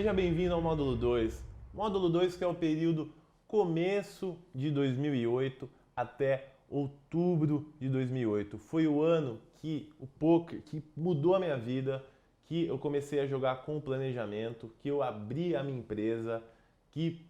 Seja bem-vindo ao módulo 2. Módulo 2 que é o período começo de 2008 até outubro de 2008. Foi o ano que o poker que mudou a minha vida, que eu comecei a jogar com planejamento, que eu abri a minha empresa, que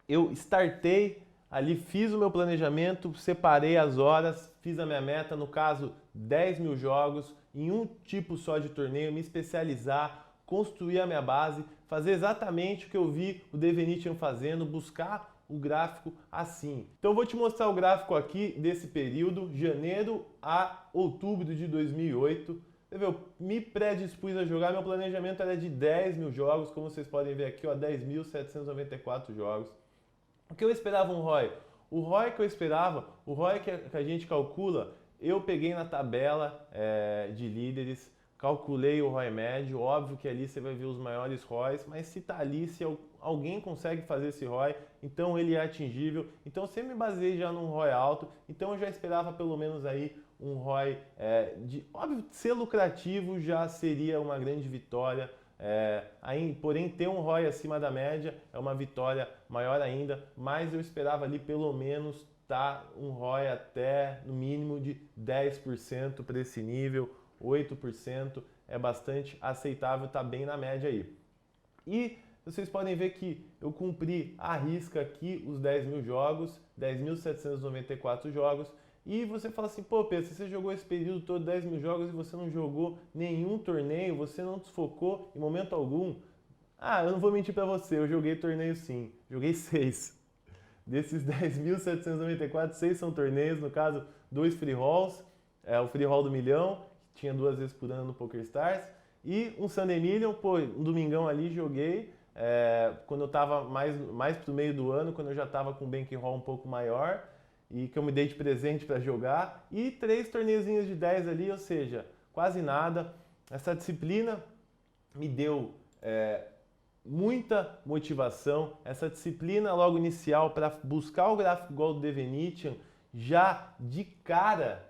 eu startei ali, fiz o meu planejamento, separei as horas, fiz a minha meta, no caso 10 mil jogos, em um tipo só de torneio, me especializar, construir a minha base, fazer exatamente o que eu vi o Devenitian fazendo, buscar o gráfico assim. Então eu vou te mostrar o gráfico aqui desse período, janeiro a outubro de 2008. Eu me predispus a jogar, meu planejamento era de 10 mil jogos, como vocês podem ver aqui, ó, 10.794 jogos. O que eu esperava um ROI? O ROI que eu esperava, o ROI que a gente calcula, eu peguei na tabela de líderes, calculei o ROI médio, óbvio que ali você vai ver os maiores ROIs, mas se tá ali, se alguém consegue fazer esse ROI, então ele é atingível. Então eu sempre me baseei já num ROI alto, então eu já esperava pelo menos aí um ROI óbvio, ser lucrativo já seria uma grande vitória. Porém, ter um ROI acima da média é uma vitória maior ainda, mas eu esperava ali pelo menos um ROI até no mínimo de 10% para esse nível, 8% é bastante aceitável, está bem na média aí. E vocês podem ver que eu cumpri à risca aqui os 10 mil jogos, 10.794 jogos. E você fala assim, pô Pedro, você jogou esse período todo, 10 mil jogos, e você não jogou nenhum torneio, você não desfocou em momento algum. Ah, eu não vou mentir pra você, eu joguei torneio sim, joguei 6. Desses 10.794, 6 são torneios, no caso, 2 free rolls, o free roll do milhão, que tinha 2 vezes por ano no PokerStars, e um Sunday Million, pô, um domingão ali joguei, quando eu tava mais pro meio do ano, quando eu já tava com um bankroll um pouco maior, e que eu me dei de presente para jogar, e 3 torneiozinhos de 10 ali, ou seja, quase nada. Essa disciplina me deu muita motivação, essa disciplina logo inicial para buscar o gráfico igual do Devenitian, já de cara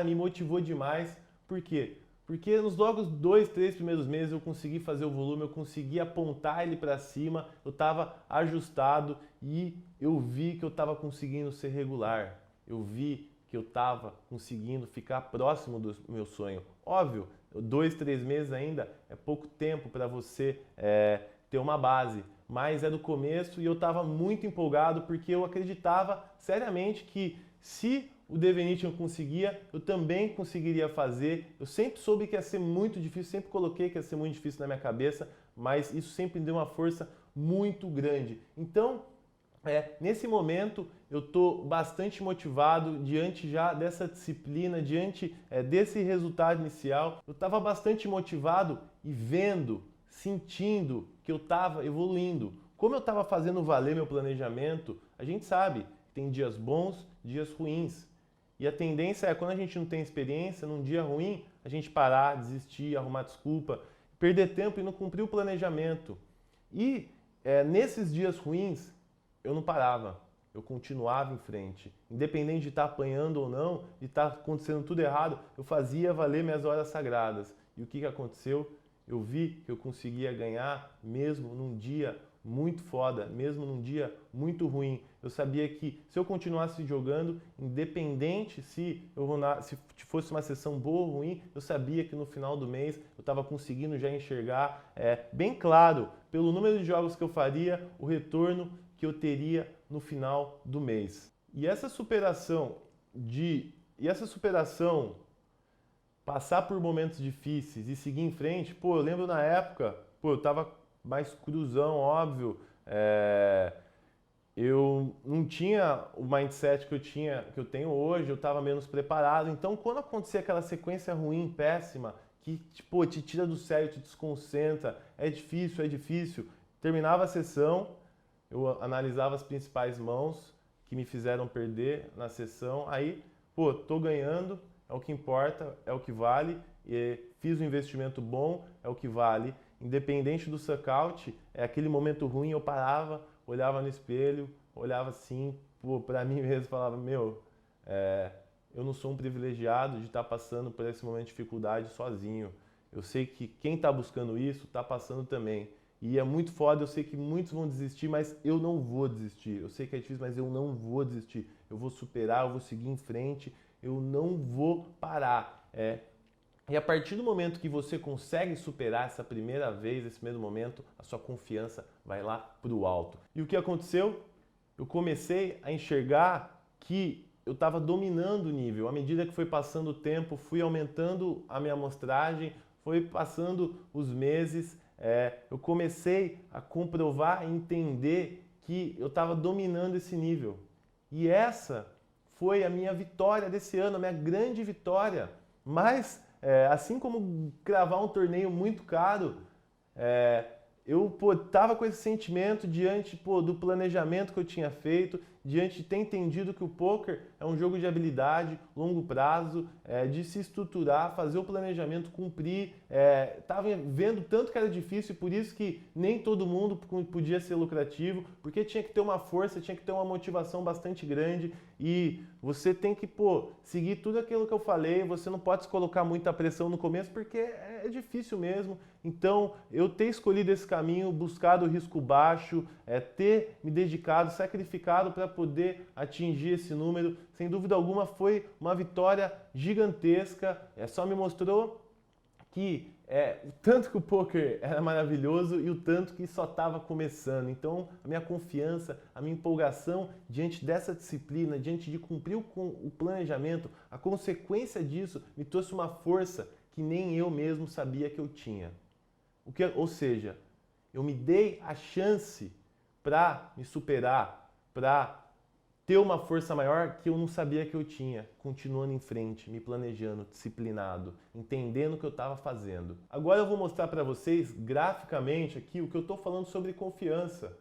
me motivou demais. Por quê? Porque nos logo 2, 3 primeiros meses eu consegui fazer o volume, eu consegui apontar ele para cima, eu estava ajustado e eu vi que eu estava conseguindo ser regular. Eu vi que eu estava conseguindo ficar próximo do meu sonho. Óbvio, 2, 3 meses ainda é pouco tempo para você ter uma base, mas é do começo e eu estava muito empolgado porque eu acreditava seriamente que se o Devenitian conseguia, eu também conseguiria fazer. Eu sempre soube que ia ser muito difícil, sempre coloquei que ia ser muito difícil na minha cabeça, mas isso sempre me deu uma força muito grande. Então, nesse momento, eu estou bastante motivado diante já dessa disciplina, diante desse resultado inicial. Eu estava bastante motivado e vendo, sentindo que eu estava evoluindo. Como eu estava fazendo valer meu planejamento, a gente sabe que tem dias bons, dias ruins. E a tendência é, quando a gente não tem experiência, num dia ruim, a gente parar, desistir, arrumar desculpa, perder tempo e não cumprir o planejamento. E nesses dias ruins, eu não parava, eu continuava em frente. Independente de estar apanhando ou não, de estar acontecendo tudo errado, eu fazia valer minhas horas sagradas. E o que aconteceu? Eu vi que eu conseguia ganhar mesmo num dia muito foda, mesmo num dia muito ruim. Eu sabia que se eu continuasse jogando, independente se fosse uma sessão boa ou ruim, eu sabia que no final do mês eu estava conseguindo já enxergar bem claro, pelo número de jogos que eu faria, o retorno que eu teria no final do mês. E essa superação, passar por momentos difíceis e seguir em frente, pô, eu lembro na época, pô, eu tava mais cruzão, óbvio, eu não tinha o mindset que eu tenho hoje, eu estava menos preparado. Então, quando acontecia aquela sequência ruim, péssima, que tipo, te tira do sério, te desconcentra, é difícil. Terminava a sessão, eu analisava as principais mãos que me fizeram perder na sessão, aí, pô, tô ganhando, é o que importa, é o que vale, e fiz um investimento bom, é o que vale. Independente do suck-out, aquele momento ruim, eu parava, olhava no espelho, olhava assim, para mim mesmo, falava, eu não sou um privilegiado de estar passando por esse momento de dificuldade sozinho. Eu sei que quem está buscando isso está passando também. e é muito foda. Eu sei que muitos vão desistir, mas eu não vou desistir. Eu sei que é difícil, mas eu não vou desistir. Eu vou superar, eu vou seguir em frente, eu não vou parar. E a partir do momento que você consegue superar essa primeira vez, esse primeiro momento, a sua confiança vai lá pro alto. E o que aconteceu? Eu comecei a enxergar que eu estava dominando o nível. À medida que foi passando o tempo, fui aumentando a minha amostragem, foi passando os meses, eu comecei a comprovar e entender que eu estava dominando esse nível. E essa foi a minha vitória desse ano, a minha grande vitória. Mas, assim como cravar um torneio muito caro, eu estava com esse sentimento diante do planejamento que eu tinha feito, diante de ter entendido que o poker é um jogo de habilidade, longo prazo, de se estruturar, fazer o planejamento, cumprir. Estava vendo tanto que era difícil, por isso que nem todo mundo podia ser lucrativo, porque tinha que ter uma força, tinha que ter uma motivação bastante grande e você tem que seguir tudo aquilo que eu falei, você não pode se colocar muita pressão no começo porque é difícil mesmo. Então, eu ter escolhido esse caminho, buscado o risco baixo, ter me dedicado, sacrificado para poder atingir esse número, sem dúvida alguma foi uma vitória gigantesca. Só me mostrou que o tanto que o poker era maravilhoso e o tanto que só estava começando. Então, a minha confiança, a minha empolgação diante dessa disciplina, diante de cumprir o planejamento, a consequência disso me trouxe uma força que nem eu mesmo sabia que eu tinha. Ou seja, eu me dei a chance para me superar, para ter uma força maior que eu não sabia que eu tinha, continuando em frente, me planejando, disciplinado, entendendo o que eu estava fazendo. Agora eu vou mostrar para vocês graficamente aqui o que eu estou falando sobre confiança.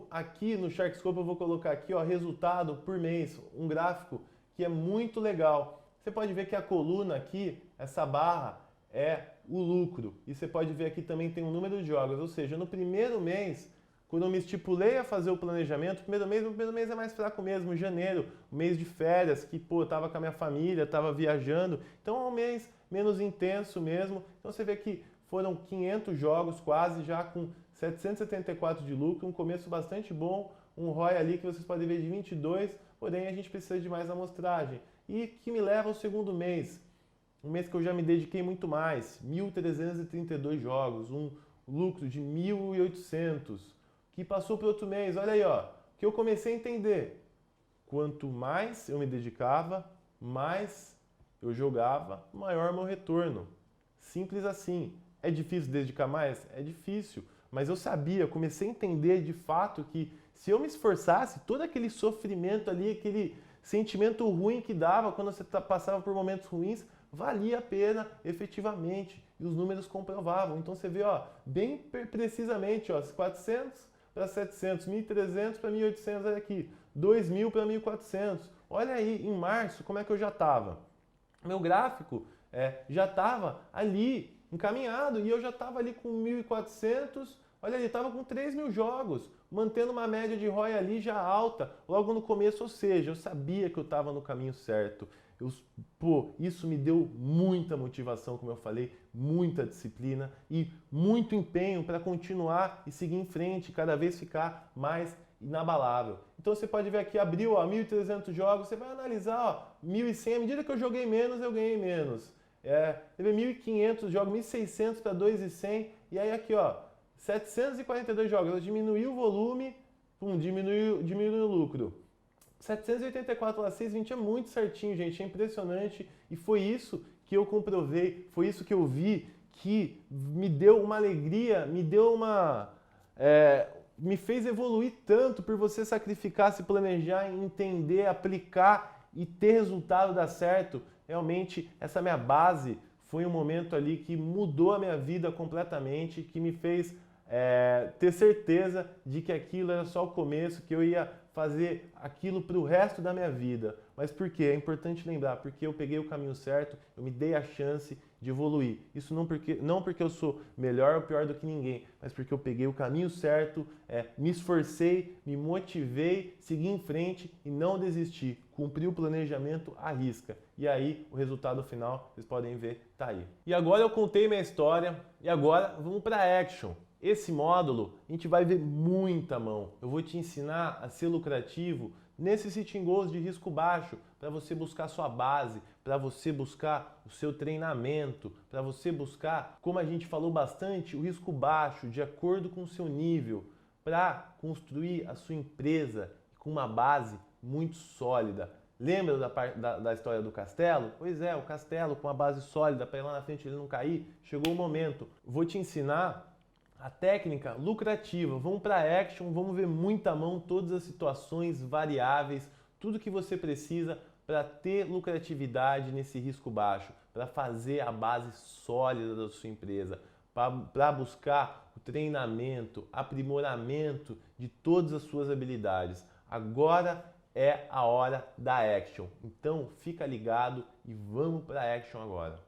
Aqui no Sharkscope eu vou colocar aqui, resultado por mês, um gráfico que é muito legal. Você pode ver que a coluna aqui, essa barra, é o lucro. E você pode ver aqui também tem um número de jogos, ou seja, no primeiro mês, quando eu me estipulei a fazer o planejamento, o primeiro mês é mais fraco mesmo, janeiro, mês de férias, que eu tava com a minha família, tava viajando, então é um mês menos intenso mesmo. Então você vê que foram 500 jogos quase, já com 774 de lucro, um começo bastante bom, um ROI ali que vocês podem ver de 22, porém a gente precisa de mais amostragem. E que me leva ao segundo mês, um mês que eu já me dediquei muito mais, 1.332 jogos, um lucro de 1.800, que passou para outro mês. Olha aí, que eu comecei a entender. Quanto mais eu me dedicava, mais eu jogava, maior meu retorno. Simples assim. É difícil dedicar mais? É difícil. Mas eu sabia, eu comecei a entender de fato que se eu me esforçasse, todo aquele sofrimento ali, aquele sentimento ruim que dava quando você passava por momentos ruins, valia a pena efetivamente. E os números comprovavam. Então você vê, bem precisamente, 400 para 700, 1.300 para 1.800, olha aqui, 2.000 para 1.400. Olha aí, em março, como é que eu já estava? Meu gráfico já estava ali, encaminhado, e eu já estava ali com 1.400, olha ali, estava com 3.000 jogos, mantendo uma média de ROI ali já alta, logo no começo, ou seja, eu sabia que eu estava no caminho certo. Isso me deu muita motivação, como eu falei, muita disciplina e muito empenho para continuar e seguir em frente, cada vez ficar mais inabalável. Então você pode ver aqui, abriu 1.300 jogos, você vai analisar 1.100, à medida que eu joguei menos, eu ganhei menos. Teve 1.500 jogos, 1.600 para 2.100, e aí aqui 742 jogos, eu diminui o volume, diminui o lucro. 784 a 620 é muito certinho, gente, é impressionante, e foi isso que eu comprovei, foi isso que eu vi, que me deu uma alegria, me fez evoluir tanto por você sacrificar, se planejar, entender, aplicar e ter resultado dar certo. Realmente, essa minha base foi um momento ali que mudou a minha vida completamente, que me fez ter certeza de que aquilo era só o começo, que eu ia fazer aquilo para o resto da minha vida. Mas por quê? É importante lembrar, porque eu peguei o caminho certo, eu me dei a chance de evoluir. Isso não porque eu sou melhor ou pior do que ninguém, mas porque eu peguei o caminho certo, me esforcei, me motivei, segui em frente e não desisti. Cumpri o planejamento à risca. E aí, o resultado final, vocês podem ver, tá aí. E agora eu contei minha história, e agora vamos para action. Esse módulo a gente vai ver muita mão. Eu vou te ensinar a ser lucrativo nesse sitting goals de risco baixo, para você buscar sua base, para você buscar o seu treinamento, para você buscar, como a gente falou bastante, o risco baixo de acordo com o seu nível, para construir a sua empresa com uma base muito sólida. Lembra da história do castelo? Pois é, o castelo com a base sólida para ir lá na frente ele não cair. Chegou o momento. Vou te ensinar a técnica lucrativa. Vamos para action, vamos ver muita mão, todas as situações, variáveis, tudo que você precisa para ter lucratividade nesse risco baixo, para fazer a base sólida da sua empresa, para buscar o treinamento, aprimoramento de todas as suas habilidades. Agora é a hora da action. Então fica ligado e vamos para action agora.